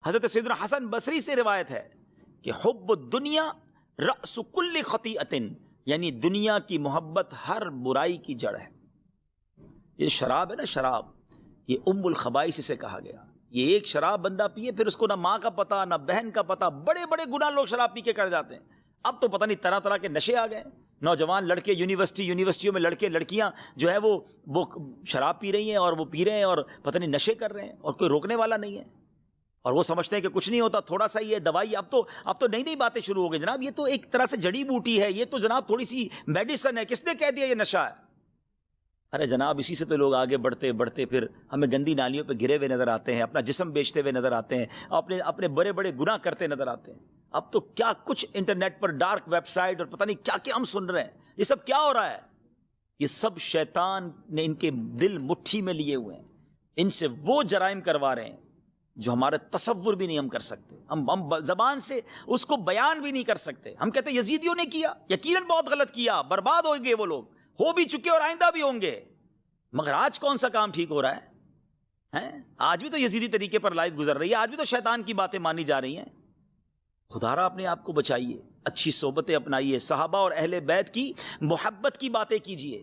حضرت سیدنا حسن بصری سے روایت ہے کہ حب الدنیا رأس کل خطیئۃ، یعنی دنیا کی محبت ہر برائی کی جڑ ہے۔ یہ شراب ہے نا، شراب، یہ ام الخبائث سے کہا گیا۔ یہ ایک شراب بندہ پیے، پھر اس کو نہ ماں کا پتہ نہ بہن کا پتہ، بڑے بڑے گناہ لوگ شراب پی کے کر جاتے ہیں۔ اب تو پتہ نہیں طرح طرح کے نشے آ گئے، نوجوان لڑکے یونیورسٹیوں میں لڑکے لڑکیاں جو ہے وہ شراب پی رہی ہیں اور وہ پی رہے ہیں اور پتہ نہیں نشے کر رہے ہیں، اور کوئی روکنے والا نہیں ہے، اور وہ سمجھتے ہیں کہ کچھ نہیں ہوتا، تھوڑا سا یہ دوائی۔ اب تو نئی نئی باتیں شروع ہو گئی جناب، یہ تو ایک طرح سے جڑی بوٹی ہے، یہ تو جناب تھوڑی سی میڈیسن ہے، کس نے کہہ دیا یہ نشہ ہے؟ ارے جناب اسی سے تو لوگ آگے بڑھتے بڑھتے پھر ہمیں گندی نالیوں پہ گرے ہوئے نظر آتے ہیں، اپنا جسم بیچتے ہوئے نظر آتے ہیں، اپنے بڑے بڑے گناہ کرتے نظر آتے ہیں۔ اب تو کیا کچھ انٹرنیٹ پر ڈارک ویب سائٹ اور پتہ نہیں کیا کیا ہم سن رہے ہیں۔ یہ سب کیا ہو رہا ہے؟ یہ سب شیطان نے ان کے دل مٹھی میں لیے ہوئے ہیں، ان سے وہ جرائم کروا رہے ہیں جو ہمارے تصور بھی نہیں ہم کر سکتے، ہم زبان سے اس کو بیان بھی نہیں کر سکتے۔ ہم کہتے ہیں یزیدیوں نے کیا، یقیناً بہت غلط کیا، برباد ہو گئے وہ لوگ، ہو بھی چکے اور آئندہ بھی ہوں گے، مگر آج کون سا کام ٹھیک ہو رہا ہے؟ آج بھی تو یزیدی طریقے پر لائف گزر رہی ہے، آج بھی تو شیطان کی باتیں مانی جا رہی ہیں۔ خدا را اپنے آپ کو بچائیے، اچھی صحبتیں اپنائیے، صحابہ اور اہل بیت کی محبت کی باتیں کیجیے۔